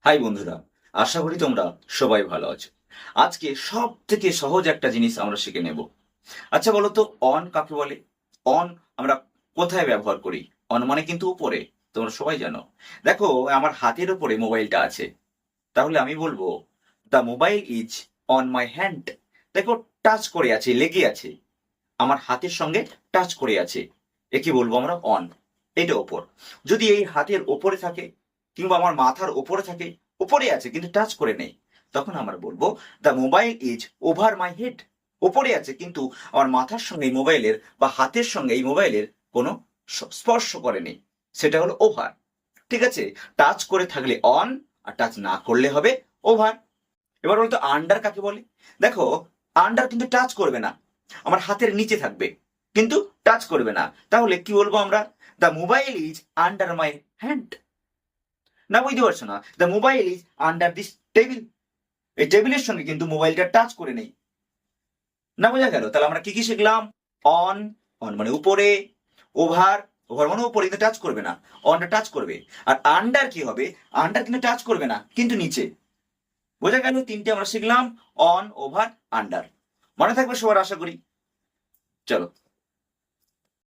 High বন্ধুরা, আশা করি তোমরা সবাই ভালো আছো। আজকে সব থেকে সহজ একটা জিনিস আমরা শিখে নেব। আচ্ছা বলো তো, অন কাকে বলে? অন আমরা কোথায় ব্যবহার করি? অন মানে কিন্তু উপরে, তোমরা সবাই জানো। দেখো, আমার হাতের উপরে মোবাইলটা আছে, তাহলে আমি বলবো the mobile is on my hand. দেখো, টাচ করে আছে, লেগে আছে, আমার হাতের সঙ্গে টাচ করে আছে, একে বলবো আমরা অন। এটা ওপর। যদি এই হাতের ওপরে থাকে কিংবা আমার মাথার ওপরে থাকে, ওপরে আছে কিন্তু টাচ করে নেই, তখন আমরা বলবো the mobile is over my head. ওপরে আছে কিন্তু আমার মাথার সঙ্গে এই মোবাইলের বা হাতের সঙ্গে এই মোবাইলের কোনো স্পর্শ করেনি, সেটা হলো ওভার। ঠিক আছে? টাচ করে থাকলে অন, আর টাচ না করলে হবে ওভার। এবার বলতো আন্ডার কাকে বলে? দেখো, আন্ডার কিন্তু টাচ করবে না, আমার হাতের নিচে থাকবে কিন্তু টাচ করবে না, তাহলে কি বলবো আমরা? The mobile is under my hand. না, বুঝতে পারছো না? The mobile is under this table. এই টেবিলের সঙ্গে কিন্তু মোবাইলটা টাচ করে নেই। না, বোঝা গেল? তাহলে আমরা কি কি শিখলাম? অন, অন মানে উপরে। ওভার, ওভার মানে উপরে কিন্তু টাচ করবে না, অনটা টাচ করবে। আর আন্ডার কি হবে? আন্ডার কিন্তু টাচ করবে না কিন্তু নিচে। বোঝা গেল? তিনটে আমরা শিখলাম, অন, ওভার, আন্ডার। মনে থাকবে সবার, আশা করি। চলো।